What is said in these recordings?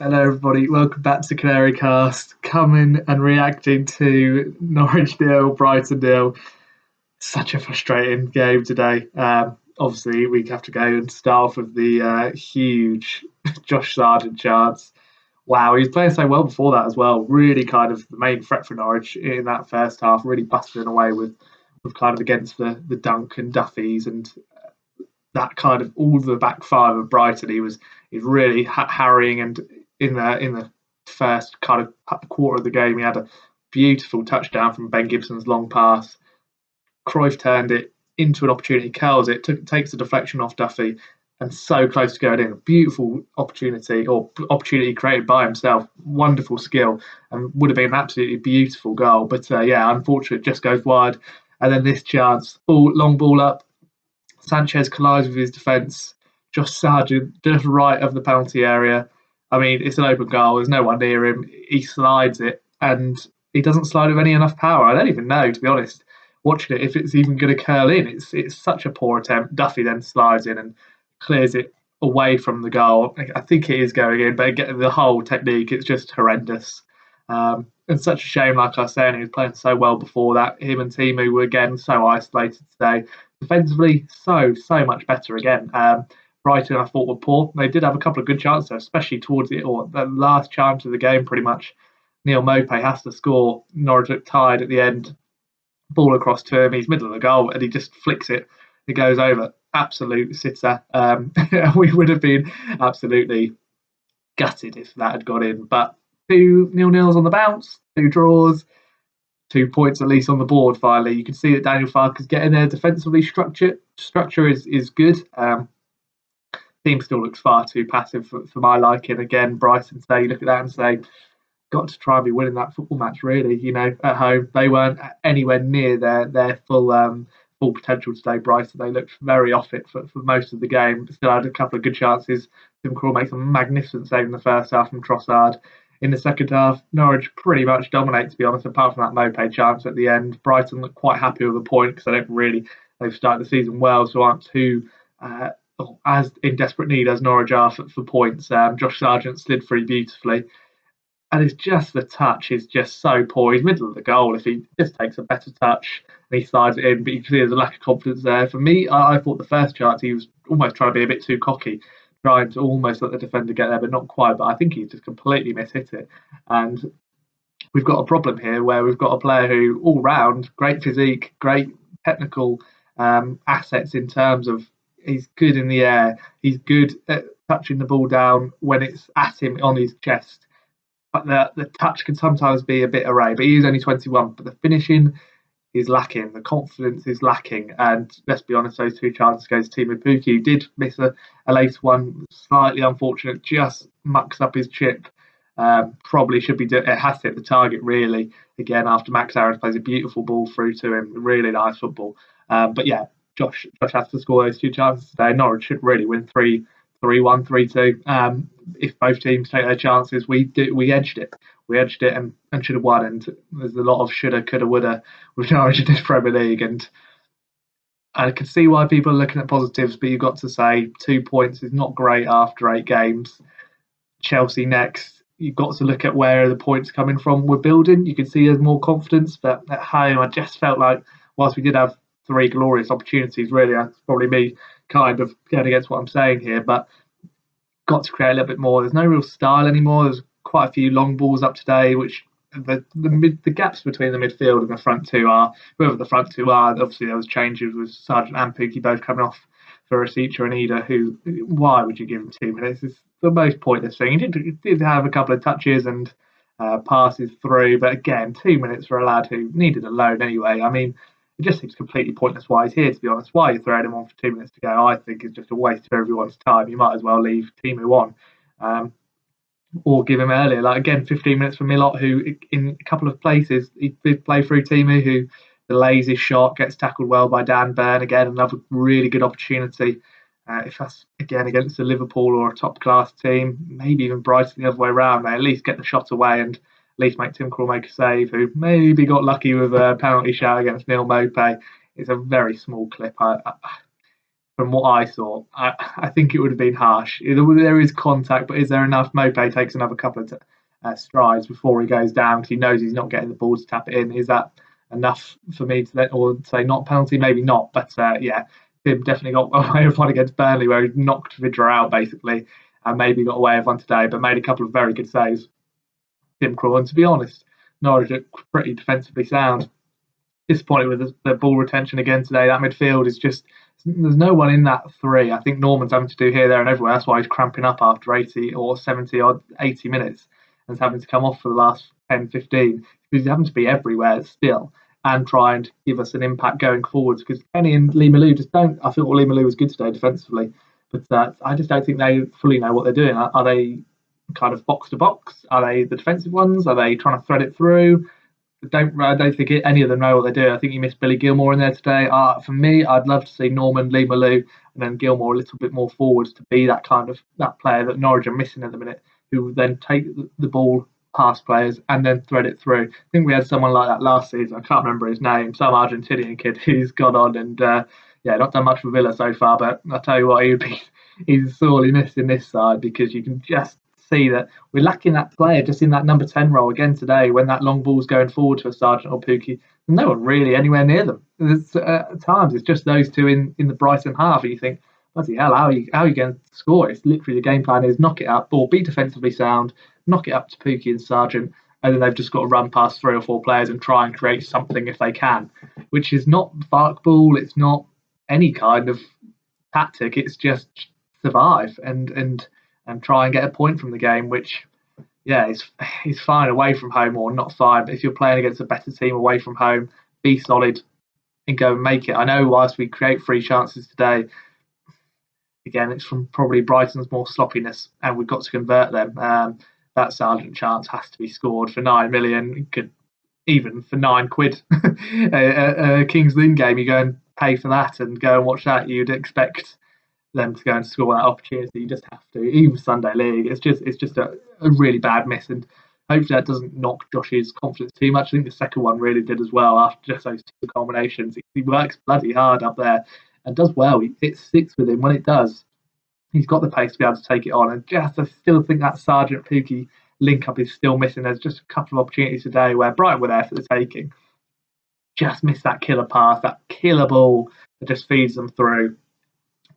Hello, everybody. Welcome back to Canary Cast. Coming and reacting to Norwich nil, Brighton nil. Such a frustrating game today. Obviously, we have to go and start off with the huge Josh Sargent chance. Wow, he was playing so well before that as well. Really, kind of the main threat for Norwich in that first half. Really busting away with kind of against the Dunk and Duffys and that kind of all the back five of Brighton. He's really harrying, and in the first kind of quarter of the game, he had a beautiful touchdown from Ben Gibson's long pass. Cruyff turned it into an opportunity, curls it, takes the deflection off Duffy, and so close to going in. Beautiful opportunity, or opportunity created by himself. Wonderful skill, and would have been an absolutely beautiful goal. But yeah, unfortunately, it just goes wide. And then this chance, long ball up. Sanchez collides with his defence. Josh Sargent just right of the penalty area. I mean, it's an open goal. There's no one near him. He slides it, and he doesn't slide with any enough power. I don't even know, to be honest, watching it, if it's even going to curl in. It's such a poor attempt. Duffy then slides in and clears it away from the goal. I think it is going in, but again, the whole technique, it's just horrendous. And such a shame, like I was saying, he was playing so well before that. Him and Timu were again so isolated today. Defensively, so much better again. Brighton, I thought, were poor. They did have a couple of good chances, especially towards the last chance of the game, pretty much. Neil Maupay has to score. Norwich looked tired at the end. Ball across to him. He's middle of the goal, and he just flicks it. It goes over. Absolute sitter. We would have been absolutely gutted if that had got in. But 2-0 on the bounce, 2 draws, 2 points at least on the board. Finally, you can see that Daniel Farke's getting there defensively. Structure is good. Team still looks far too passive for my liking. Again, Brighton say, look at that and say, got to try and be winning that football match. Really, at home they weren't anywhere near their full potential today. Brighton, they looked very off it for most of the game. Still had a couple of good chances. Tim Krul makes a magnificent save in the first half from Trossard. In the second half, Norwich pretty much dominate, to be honest, apart from that Maupay chance at the end. Brighton look quite happy with a point because they've started the season well, so aren't too as in desperate need as Norwich are for points. Josh Sargent slid through beautifully. And it's just the touch is just so poor. He's middle of the goal. If he just takes a better touch and he slides it in, but you can see there's a lack of confidence there. For me, I thought the first chance he was almost trying to be a bit too cocky, trying to almost let the defender get there, but not quite. But I think he just completely mishit it. And we've got a problem here where we've got a player who, all round, great physique, great technical assets in terms of he's good in the air, he's good at touching the ball down when it's at him on his chest. But the touch can sometimes be a bit array. But he's only 21. But the finishing is lacking. The confidence is lacking. And let's be honest, those 2 chances go to Timu Pukki, who did miss a late one, slightly unfortunate, just mucks up his chip. Probably should be it has to hit the target, really. Again, after Max Aarons plays a beautiful ball through to him. Really nice football. But yeah, Josh has to score those 2 chances today. Norwich should really win 3-1, 3-2. If both teams take their chances, we edged it. We edged it and should have won. And there's a lot of shoulda, coulda, woulda with Norwich in this Premier League. And I can see why people are looking at positives, but you've got to say 2 points is not great after 8 games. Chelsea next. You've got to look at where are the points coming from. We're building. You can see there's more confidence, but at home, I just felt like whilst we did have 3 glorious opportunities, really, that's probably me kind of going against what I'm saying here, but got to create a little bit more. There's no real style anymore. There's quite a few long balls up today, which the gaps between the midfield and the front 2 are, whoever the front 2 are, obviously there was changes with Sargent and Pukki both coming off for Rasica and Ida, who, why would you give him 2 minutes? It's the most pointless thing. He did have a couple of touches and passes through, but again, 2 minutes for a lad who needed a loan anyway. I mean, it just seems completely pointless why he's here, to be honest. Why you're throwing him on for 2 minutes to go, I think, is just a waste of everyone's time. You might as well leave Timu on. Or give him earlier. Like, again, 15 minutes for Milot, who in a couple of places, he did play through Timu, who delays his shot, gets tackled well by Dan Burn. Again, another really good opportunity. If that's, again, against a Liverpool or a top-class team, maybe even Brighton the other way around, they at least get the shot away and at least make Tim Krul make a save, who maybe got lucky with a penalty shot against Neil Maupay. It's a very small clip. from what I saw, I think it would have been harsh. There is contact, but is there enough? Mopé takes another couple of strides before he goes down because he knows he's not getting the ball to tap it in. Is that enough for me to let, or say not penalty? Maybe not, but yeah, Tim definitely got away with one against Burnley where he knocked Vidra out basically, and maybe got away with one today, but made a couple of very good saves. Tim Krul, and to be honest, Norwich are pretty defensively sound. Disappointed with the ball retention again today. That midfield is just, there's no one in that three. I think Norman's having to do here, there, and everywhere. That's why he's cramping up after 80 or 70 or 80 minutes and is having to come off for the last 10, 15 because he's having to be everywhere still and try and give us an impact going forwards. Because Kenny and Lee Malou just don't. I thought Lee Malou was good today defensively, but I just don't think they fully know what they're doing. Are they kind of box to box? Are they the defensive ones? Are they trying to thread it through? I don't think any of them know what they do. I think you missed Billy Gilmore in there today. For me, I'd love to see Norman, Lee Malou, and then Gilmore a little bit more forwards to be that kind of that player that Norwich are missing at the minute, who would then take the ball past players and then thread it through. I think we had someone like that last season. I can't remember his name. Some Argentinian kid who's gone on and not done much for Villa so far. But I'll tell you what, he's sorely missed in this side because you can just see that we're lacking that player just in that number 10 role again today when that long ball's going forward to a Sargent or Pukki. No one really anywhere near them. At times it's just those two in the Brighton half and you think, bloody hell, how are you going to score? It's literally the game plan is knock it up, or be defensively sound, knock it up to Pukki and Sargent, and then they've just got to run past 3 or 4 players and try and create something if they can, which is not Fark ball, it's not any kind of tactic, it's just survive and try and get a point from the game, which, yeah, is fine away from home or not fine. But if you're playing against a better team away from home, be solid and go and make it. I know whilst we create 3 chances today, again, it's from probably Brighton's more sloppiness, and we've got to convert them. That Sargent chance has to be scored for 9 million. Could even for £9 a Kings Lynn game, you go and pay for that and go and watch that. You'd expect them to go and score that opportunity. You just have to. Even Sunday League, it's just a really bad miss, and hopefully that doesn't knock Josh's confidence too much. I think the second one really did as well after just those 2 combinations. He works bloody hard up there and does well. It sticks with him when it does. He's got the pace to be able to take it on, and just I still think that Sargent Pukki link up is still missing. There's just a couple of opportunities today where Brighton were there for the taking. Just missed that killer pass, that killer ball that just feeds them through.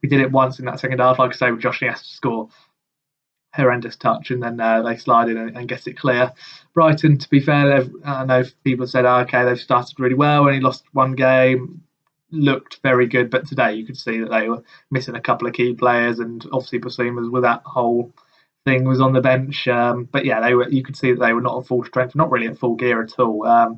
We did it once in that second half, like I say, with Josh, he has to score. Horrendous touch, and then they slide in and get it clear. Brighton, to be fair, I know people have said, okay, they've started really well, and he lost one game, looked very good, but today you could see that they were missing a couple of key players, and obviously Basuma with that whole thing was on the bench. But yeah, you could see that they were not at full strength, not really at full gear at all.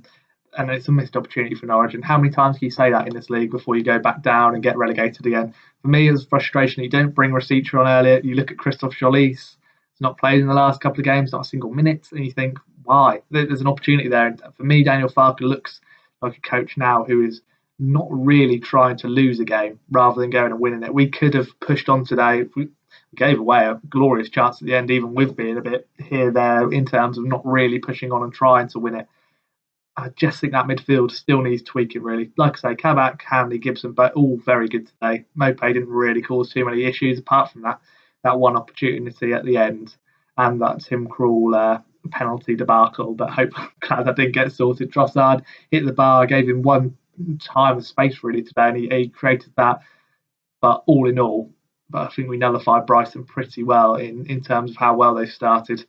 And it's a missed opportunity for Norwich. And how many times can you say that in this league before you go back down and get relegated again? For me, it's frustration that you don't bring Rasica on earlier. You look at Christophe Jolis, he's not played in the last couple of games, not a single minute, and you think, why? There's an opportunity there. And for me, Daniel Farke looks like a coach now who is not really trying to lose a game rather than going and winning it. We could have pushed on today. We gave away a glorious chance at the end, even with being a bit here, there, in terms of not really pushing on and trying to win it. I just think that midfield still needs tweaking, really. Like I say, Kabak, Hanley, Gibson, but all very good today. Mopé didn't really cause too many issues, apart from that one opportunity at the end and that Tim Krul penalty debacle. But glad that didn't get sorted. Trossard hit the bar, gave him one time of space, really, today, and he created that. But all in all, I think we nullified Brighton pretty well in terms of how well they started.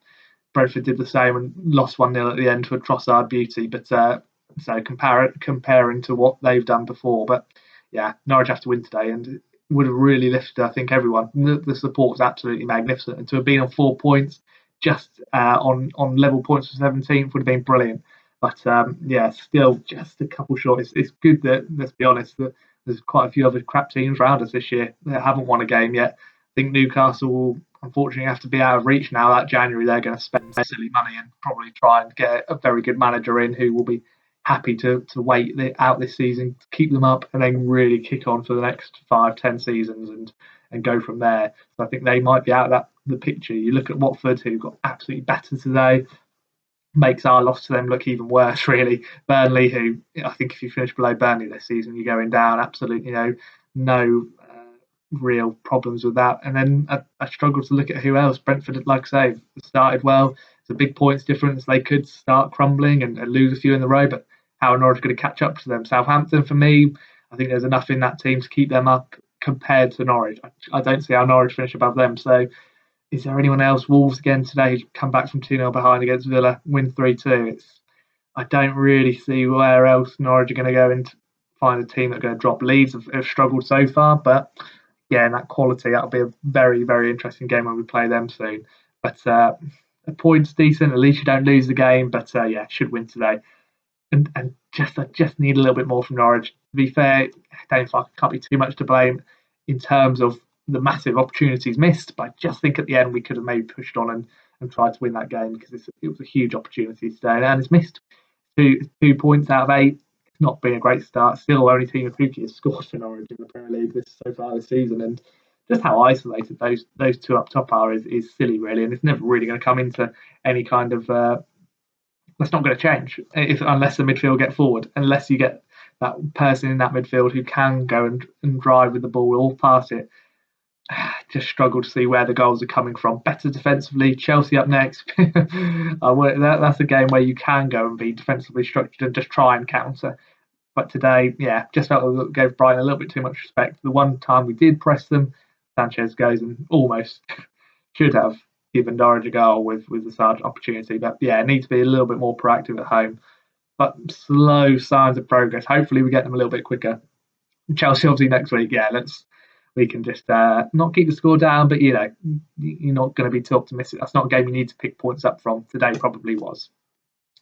Brentford did the same and lost 1-0 at the end to a Trossard beauty, but so comparing to what they've done before. But yeah, Norwich have to win today, and it would have really lifted, I think, everyone. The support was absolutely magnificent, and to have been on 4 points, just on level points for 17th would have been brilliant. But yeah, still just a couple short. It's good that, let's be honest, that there's quite a few other crap teams around us this year that haven't won a game yet. I think Newcastle will unfortunately have to be out of reach now. That January they're going to spend silly money and probably try and get a very good manager in who will be happy to wait out this season, keep them up, and then really kick on for the next 5-10 seasons and go from there. So I think they might be out of the picture. You look at Watford, who got absolutely battered today, makes our loss to them look even worse, really. Burnley, who I think if you finish below Burnley this season, you're going down. Absolutely no real problems with that. And then I struggle to look at who else. Brentford, like I say, started well. It's a big points difference. They could start crumbling and lose a few in the row, but how are Norwich going to catch up to them? Southampton, for me, I think there's enough in that team to keep them up compared to Norwich. I don't see how Norwich finish above them. So is there anyone else? Wolves again today, come back from 2-0 behind against Villa, win 3-2. I don't really see where else Norwich are going to go and find a team that are going to drop. Leeds have struggled so far, but yeah, and that quality, that'll be a very, very interesting game when we play them soon. But a point's decent. At least you don't lose the game. But yeah, should win today. And I just need a little bit more from Norwich. To be fair, I can't be too much to blame in terms of the massive opportunities missed. But I just think at the end we could have maybe pushed on and tried to win that game because it was a huge opportunity today, and it's missed. 2 points out of 8. It's not been a great start. Still, only team of Pookie has scored for Norwich in the Premier League so far this season, and just how isolated those two up top are is silly, really, and it's never really going to come into any kind of. That's not going to change unless the midfield get forward, unless you get that person in that midfield who can go and drive with the ball or pass it. Just struggle to see where the goals are coming from. Better defensively, Chelsea up next. That's a game where you can go and be defensively structured and just try and counter. But today, yeah, just felt we gave Brighton a little bit too much respect. The one time we did press them, Sanchez goes and almost should have given Norwich a goal with the Sargent opportunity. But yeah, it needs to be a little bit more proactive at home. But slow signs of progress. Hopefully we get them a little bit quicker. Chelsea obviously next week, yeah, we can just not keep the score down, but you're not going to be too optimistic. That's not a game you need to pick points up from. Today probably was.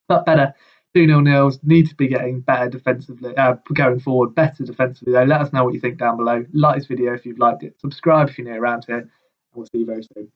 But better. 2-0 nils, need to be getting better defensively, going forward, better defensively though. Let us know what you think down below. Like this video if you've liked it. Subscribe if you're new around here. And we'll see you very soon.